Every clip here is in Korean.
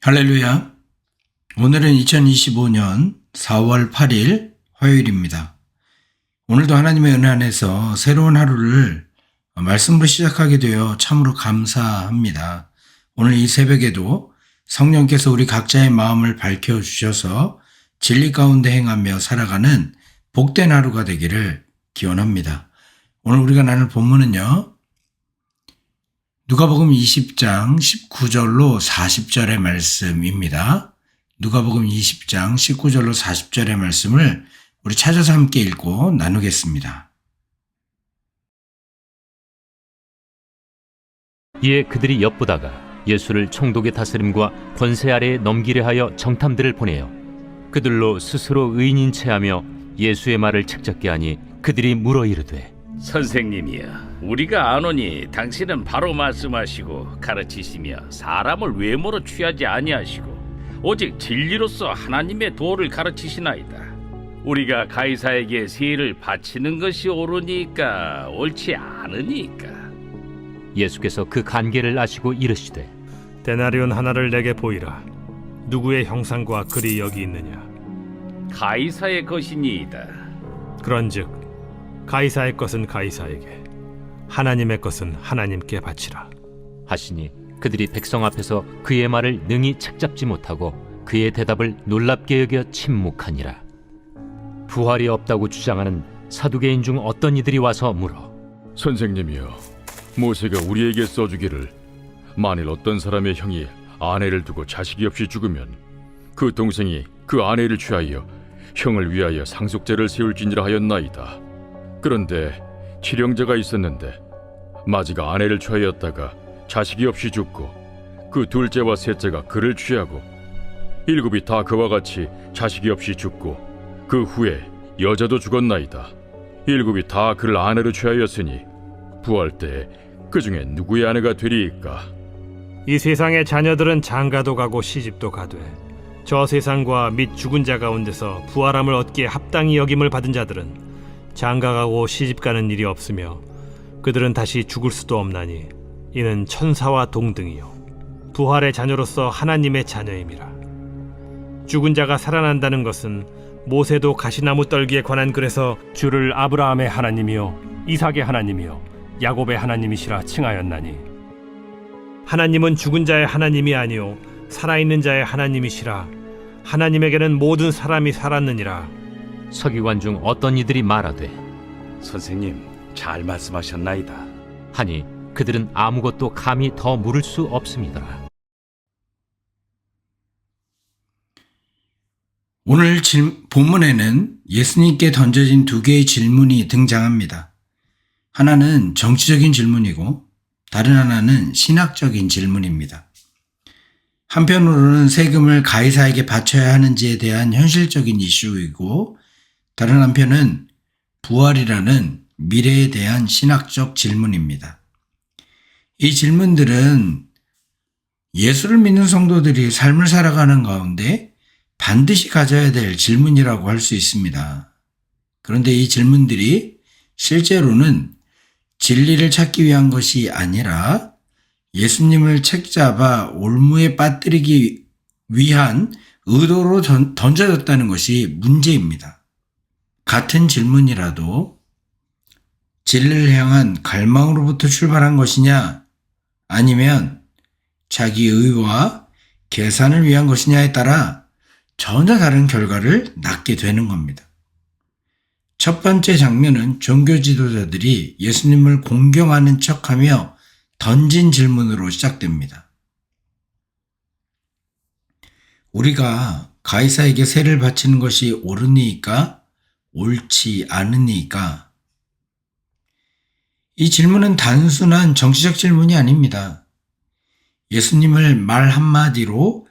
할렐루야. 오늘은 2025년 4월 8일 화요일입니다. 오늘도 하나님의 은혜 안에서 새로운 하루를 말씀으로 시작하게 되어 참으로 감사합니다. 오늘 이 새벽에도 성령께서 우리 각자의 마음을 밝혀주셔서 진리 가운데 행하며 살아가는 복된 하루가 되기를 기원합니다. 오늘 우리가 나눌 본문은요, 누가복음 20장 19절로 40절의 말씀입니다. 누가복음 20장 19절로 40절의 말씀을 우리 찾아서 함께 읽고 나누겠습니다. 이에 그들이 엿보다가 예수를 총독의 다스림과 권세 아래에 넘기려 하여 정탐들을 보내어 그들로 스스로 의인인 체하며 예수의 말을 책잡게 하니 그들이 물어 이르되 선생님이여, 우리가 아노니 당신은 바로 말씀하시고 가르치시며 사람을 외모로 취하지 아니하시고 오직 진리로서 하나님의 도를 가르치시나이다. 우리가 가이사에게 세를 바치는 것이 옳으니까 옳지 않으니까. 예수께서 그 간계를 아시고 이르시되 데나리온 하나를 내게 보이라. 누구의 형상과 글이 여기 있느냐? 가이사의 것이니이다. 그런즉 가이사의 것은 가이사에게, 하나님의 것은 하나님께 바치라. 하시니 그들이 백성 앞에서 그의 말을 능히 책잡지 못하고 그의 대답을 놀랍게 여겨 침묵하니라. 부활이 없다고 주장하는 사두개인 중 어떤 이들이 와서 물어 선생님이여, 모세가 우리에게 써주기를 만일 어떤 사람의 형이 아내를 두고 자식이 없이 죽으면 그 동생이 그 아내를 취하여 형을 위하여 상속제를 세울지니라 하였나이다. 그런데 칠형제가 있었는데 마지가 아내를 취하였다가 자식이 없이 죽고 그 둘째와 셋째가 그를 취하고 일곱이 다 그와 같이 자식이 없이 죽고 그 후에 여자도 죽었나이다. 일곱이 다 그를 아내로 취하였으니 부활 때에 그 중에 누구의 아내가 되리이까? 이 세상의 자녀들은 장가도 가고 시집도 가되 저 세상과 및 죽은 자 가운데서 부활함을 얻기에 합당히 여김을 받은 자들은 장가가고 시집가는 일이 없으며 그들은 다시 죽을 수도 없나니 이는 천사와 동등이요 부활의 자녀로서 하나님의 자녀임이라. 죽은 자가 살아난다는 것은 모세도 가시나무 떨기에 관한 글에서 주를 아브라함의 하나님이요 이삭의 하나님이요 야곱의 하나님이시라 칭하였나니, 하나님은 죽은 자의 하나님이 아니요 살아있는 자의 하나님이시라. 하나님에게는 모든 사람이 살았느니라. 서기관 중 어떤 이들이 말하되 선생님, 잘 말씀하셨나이다. 하니 그들은 아무것도 감히 더 물을 수 없음이더라. 오늘 본문에는 예수님께 던져진 두 개의 질문이 등장합니다. 하나는 정치적인 질문이고 다른 하나는 신학적인 질문입니다. 한편으로는 세금을 가이사에게 바쳐야 하는지에 대한 현실적인 이슈이고, 다른 한편은 부활이라는 미래에 대한 신학적 질문입니다. 이 질문들은 예수를 믿는 성도들이 삶을 살아가는 가운데 반드시 가져야 될 질문이라고 할 수 있습니다. 그런데 이 질문들이 실제로는 진리를 찾기 위한 것이 아니라 예수님을 책잡아 올무에 빠뜨리기 위한 의도로 던져졌다는 것이 문제입니다. 같은 질문이라도 진리를 향한 갈망으로부터 출발한 것이냐 아니면 자기 의와 계산을 위한 것이냐에 따라 전혀 다른 결과를 낳게 되는 겁니다. 첫 번째 장면은 종교 지도자들이 예수님을 공경하는 척하며 던진 질문으로 시작됩니다. 우리가 가이사에게 세를 바치는 것이 옳으니까 옳지 않으니까? 이 질문은 단순한 정치적 질문이 아닙니다. 예수님을 말 한마디로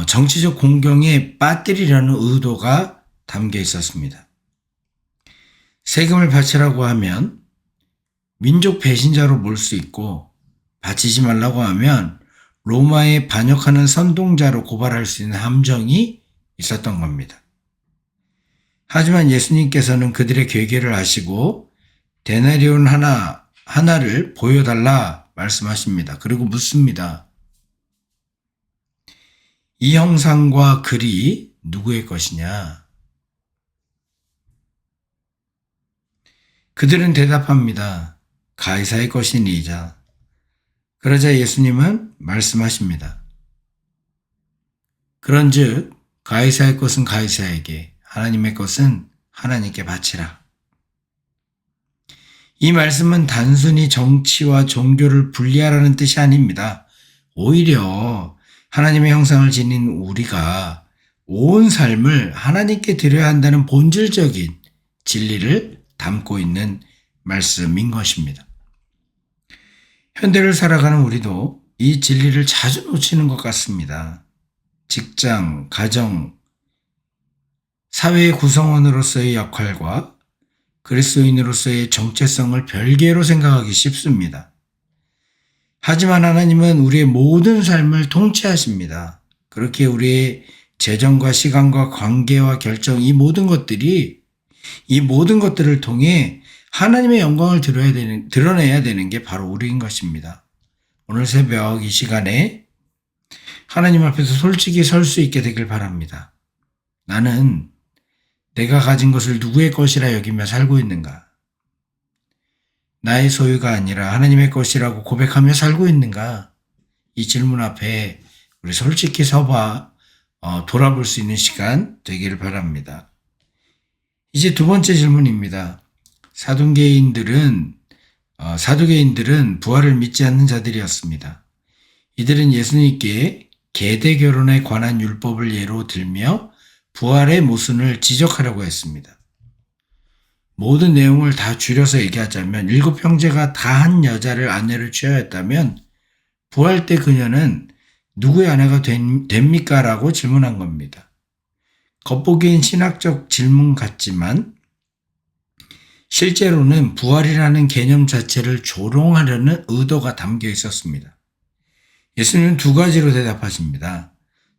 정치적 공경에 빠뜨리려는 의도가 담겨 있었습니다. 세금을 바치라고 하면 민족 배신자로 볼 수 있고, 바치지 말라고 하면 로마에 반역하는 선동자로 고발할 수 있는 함정이 있었던 겁니다. 하지만 예수님께서는 그들의 괴계를 아시고 데나리온 하나를 보여달라 말씀하십니다. 그리고 묻습니다. 이 형상과 글이 누구의 것이냐? 그들은 대답합니다. 가이사의 것이니이자. 그러자 예수님은 말씀하십니다. 그런즉 가이사의 것은 가이사에게, 하나님의 것은 하나님께 바치라. 이 말씀은 단순히 정치와 종교를 분리하라는 뜻이 아닙니다. 오히려 하나님의 형상을 지닌 우리가 온 삶을 하나님께 드려야 한다는 본질적인 진리를 담고 있는 말씀인 것입니다. 현대를 살아가는 우리도 이 진리를 자주 놓치는 것 같습니다. 직장, 가정, 사회의 구성원으로서의 역할과 그리스도인으로서의 정체성을 별개로 생각하기 쉽습니다. 하지만 하나님은 우리의 모든 삶을 통치하십니다. 그렇게 우리의 재정과 시간과 관계와 결정, 이 모든 것들을 통해 하나님의 영광을 드러내야 되는 게 바로 우리인 것입니다. 오늘 새벽 이 시간에 하나님 앞에서 솔직히 설 수 있게 되길 바랍니다. 나는 내가 가진 것을 누구의 것이라 여기며 살고 있는가? 나의 소유가 아니라 하나님의 것이라고 고백하며 살고 있는가? 이 질문 앞에 우리 솔직히 서봐 돌아볼 수 있는 시간 되기를 바랍니다. 이제 두 번째 질문입니다. 사두개인들은 부활을 믿지 않는 자들이었습니다. 이들은 예수님께 계대 결혼에 관한 율법을 예로 들며 부활의 모순을 지적하려고 했습니다. 모든 내용을 다 줄여서 얘기하자면 7 형제가 다 한 여자를 아내로 취하였다면 부활 때 그녀는 누구의 아내가 됩니까? 라고 질문한 겁니다. 겉보기엔 신학적 질문 같지만 실제로는 부활이라는 개념 자체를 조롱하려는 의도가 담겨 있었습니다. 예수님은 2가지로 대답하십니다.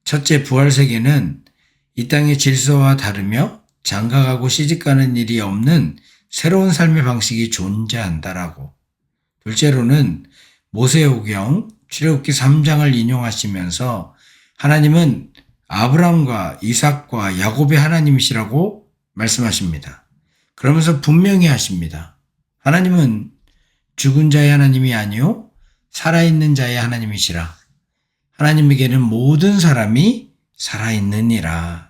첫째, 부활 세계는 이 땅의 질서와 다르며 장가가고 시집가는 일이 없는 새로운 삶의 방식이 존재한다라고. 둘째로는 모세오경 출애굽기 3장을 인용하시면서 하나님은 아브라함과 이삭과 야곱의 하나님이시라고 말씀하십니다. 그러면서 분명히 하십니다. 하나님은 죽은 자의 하나님이 아니요 살아있는 자의 하나님이시라. 하나님에게는 모든 사람이 살아있느니라.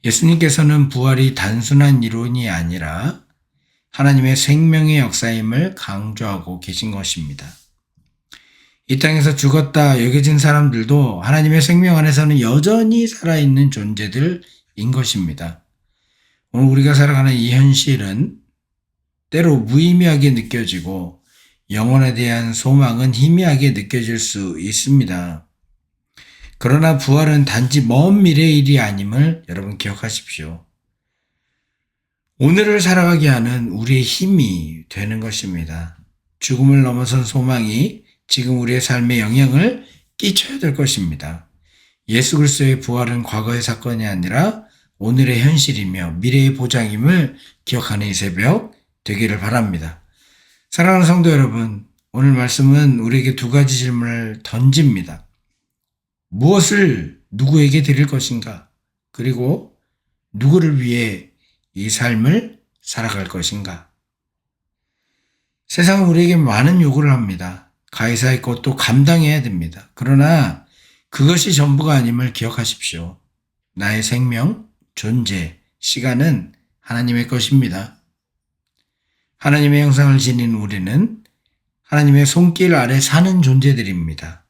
예수님께서는 부활이 단순한 이론이 아니라 하나님의 생명의 역사임을 강조하고 계신 것입니다. 이 땅에서 죽었다 여겨진 사람들도 하나님의 생명 안에서는 여전히 살아있는 존재들인 것입니다. 오늘 우리가 살아가는 이 현실은 때로 무의미하게 느껴지고 영혼에 대한 소망은 희미하게 느껴질 수 있습니다. 그러나 부활은 단지 먼 미래의 일이 아님을 여러분 기억하십시오. 오늘을 살아가게 하는 우리의 힘이 되는 것입니다. 죽음을 넘어선 소망이 지금 우리의 삶에 영향을 끼쳐야 될 것입니다. 예수 그리스도의 부활은 과거의 사건이 아니라 오늘의 현실이며 미래의 보장임을 기억하는 이 새벽 되기를 바랍니다. 사랑하는 성도 여러분, 오늘 말씀은 우리에게 2가지 질문을 던집니다. 무엇을 누구에게 드릴 것인가? 그리고 누구를 위해 이 삶을 살아갈 것인가? 세상은 우리에게 많은 요구를 합니다. 가이사의 것도 감당해야 됩니다. 그러나 그것이 전부가 아님을 기억하십시오. 나의 생명, 존재, 시간은 하나님의 것입니다. 하나님의 형상을 지닌 우리는 하나님의 손길 아래 사는 존재들입니다.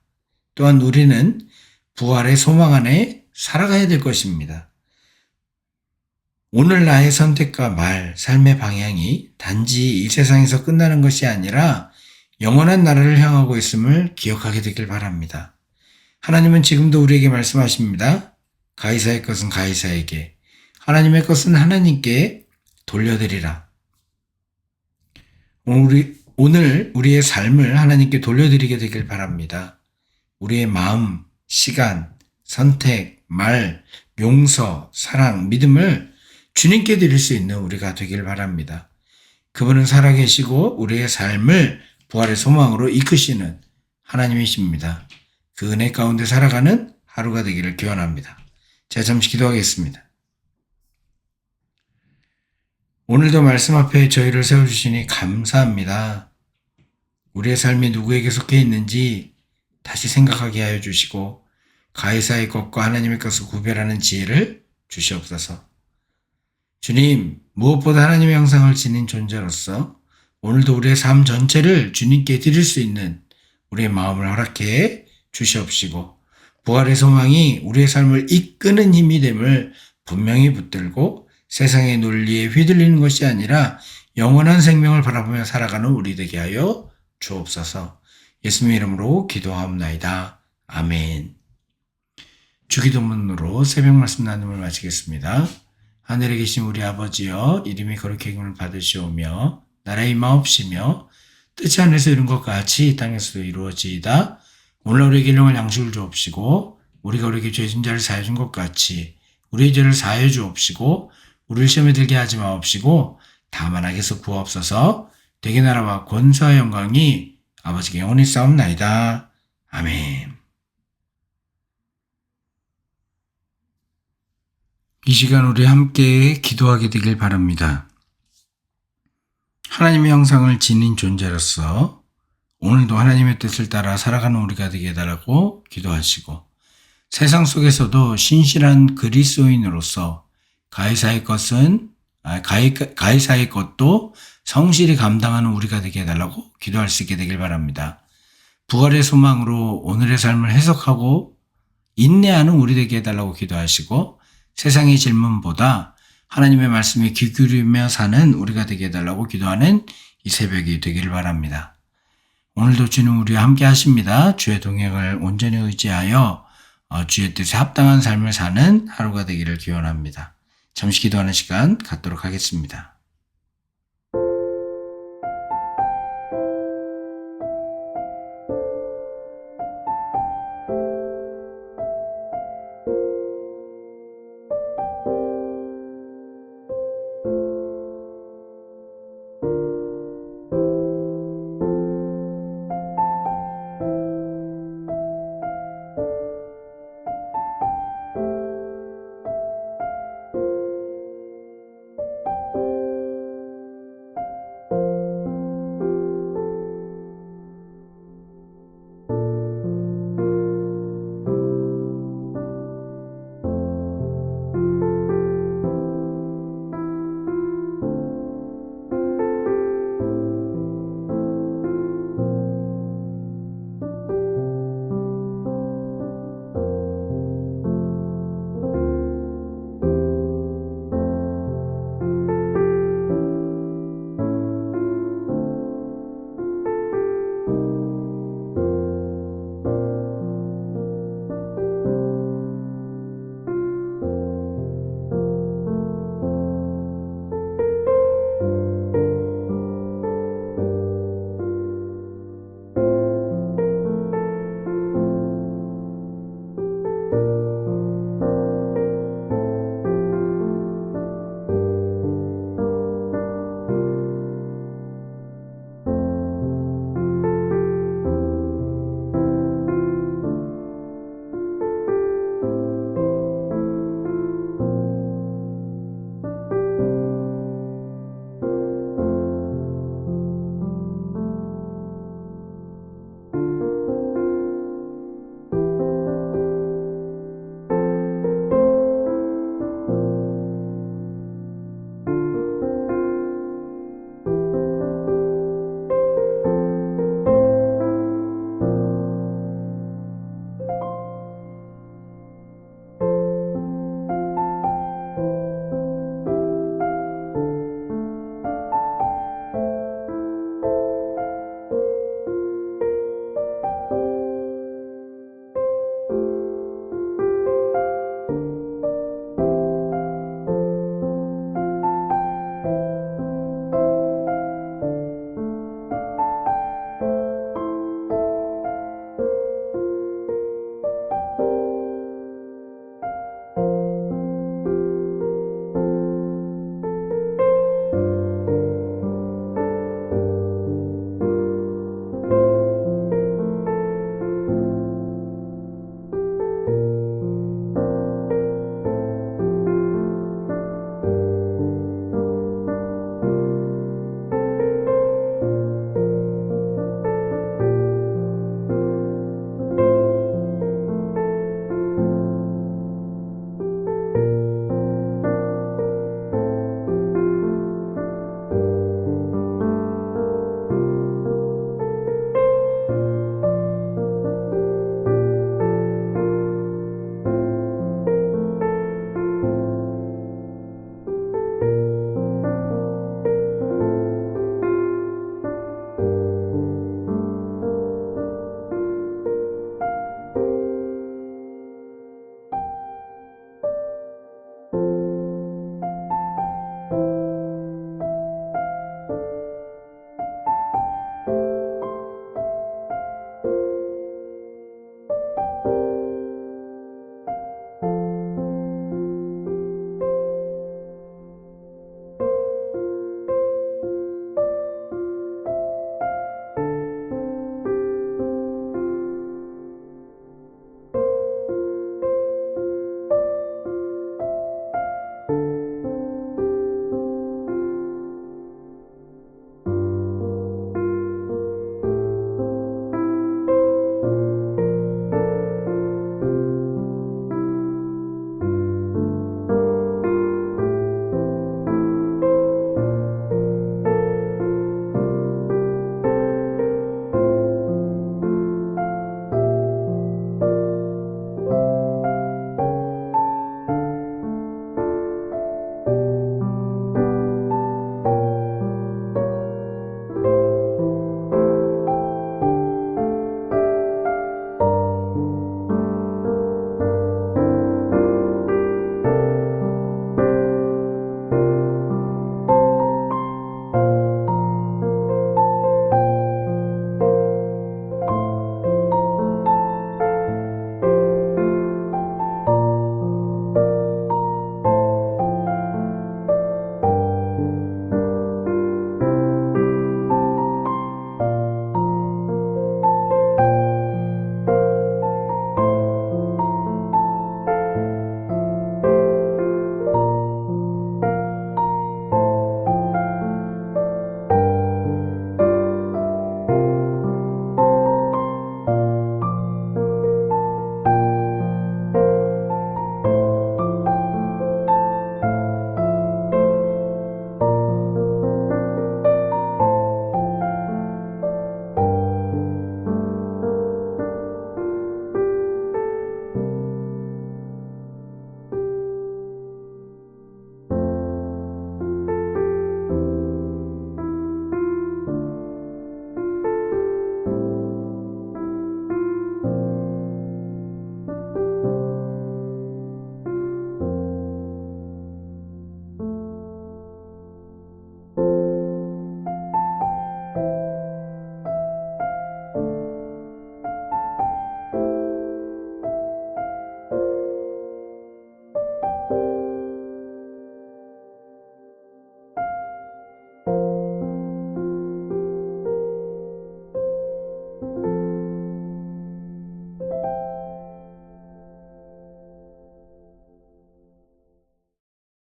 또한 우리는 부활의 소망 안에 살아가야 될 것입니다. 오늘 나의 선택과 말, 삶의 방향이 단지 이 세상에서 끝나는 것이 아니라 영원한 나라를 향하고 있음을 기억하게 되길 바랍니다. 하나님은 지금도 우리에게 말씀하십니다. 가이사의 것은 가이사에게, 하나님의 것은 하나님께 돌려드리라. 오늘 우리의 삶을 하나님께 돌려드리게 되길 바랍니다. 우리의 마음, 시간, 선택, 말, 용서, 사랑, 믿음을 주님께 드릴 수 있는 우리가 되길 바랍니다. 그분은 살아계시고 우리의 삶을 부활의 소망으로 이끄시는 하나님이십니다. 그 은혜 가운데 살아가는 하루가 되기를 기원합니다. 제가 잠시 기도하겠습니다. 오늘도 말씀 앞에 저희를 세워주시니 감사합니다. 우리의 삶이 누구에게 속해 있는지 다시 생각하게 하여 주시고 가이사의 것과 하나님의 것을 구별하는 지혜를 주시옵소서. 주님, 무엇보다 하나님의 형상을 지닌 존재로서 오늘도 우리의 삶 전체를 주님께 드릴 수 있는 우리의 마음을 허락해 주시옵시고 부활의 소망이 우리의 삶을 이끄는 힘이 됨을 분명히 붙들고 세상의 논리에 휘둘리는 것이 아니라 영원한 생명을 바라보며 살아가는 우리 되게 하여 주옵소서. 예수님의 이름으로 기도하옵나이다. 아멘. 주기도문으로 새벽 말씀 나눔을 마치겠습니다. 하늘에 계신 우리 아버지여, 이름이 거룩히 여김을 받으시오며 나라의 임하옵시며 뜻이 하늘에서 이룬 것 같이 이 땅에서도 이루어지이다. 오늘 우리에게 일용할 양식을 주옵시고 우리가 우리에게 죄진 자를 사하여 준 것 같이 우리의 죄를 사하여 주옵시고 우리를 시험에 들게 하지 마옵시고 다만 악에서 구하옵소서. 되게 나라와 권세와 영광이 아버지께 영원히 싸움나이다. 아멘. 이 시간 우리 함께 기도하게 되길 바랍니다. 하나님의 형상을 지닌 존재로서 오늘도 하나님의 뜻을 따라 살아가는 우리가 되게 해달라고 기도하시고 세상 속에서도 신실한 그리스도인으로서 가이사의 것도 성실히 감당하는 우리가 되게 해달라고 기도할 수 있게 되길 바랍니다. 부활의 소망으로 오늘의 삶을 해석하고 인내하는 우리 되게 해달라고 기도하시고 세상의 질문보다 하나님의 말씀에 귀 기울이며 사는 우리가 되게 해달라고 기도하는 이 새벽이 되기를 바랍니다. 오늘도 주님 우리와 함께 하십니다. 주의 동행을 온전히 의지하여 주의 뜻에 합당한 삶을 사는 하루가 되기를 기원합니다. 잠시 기도하는 시간 갖도록 하겠습니다.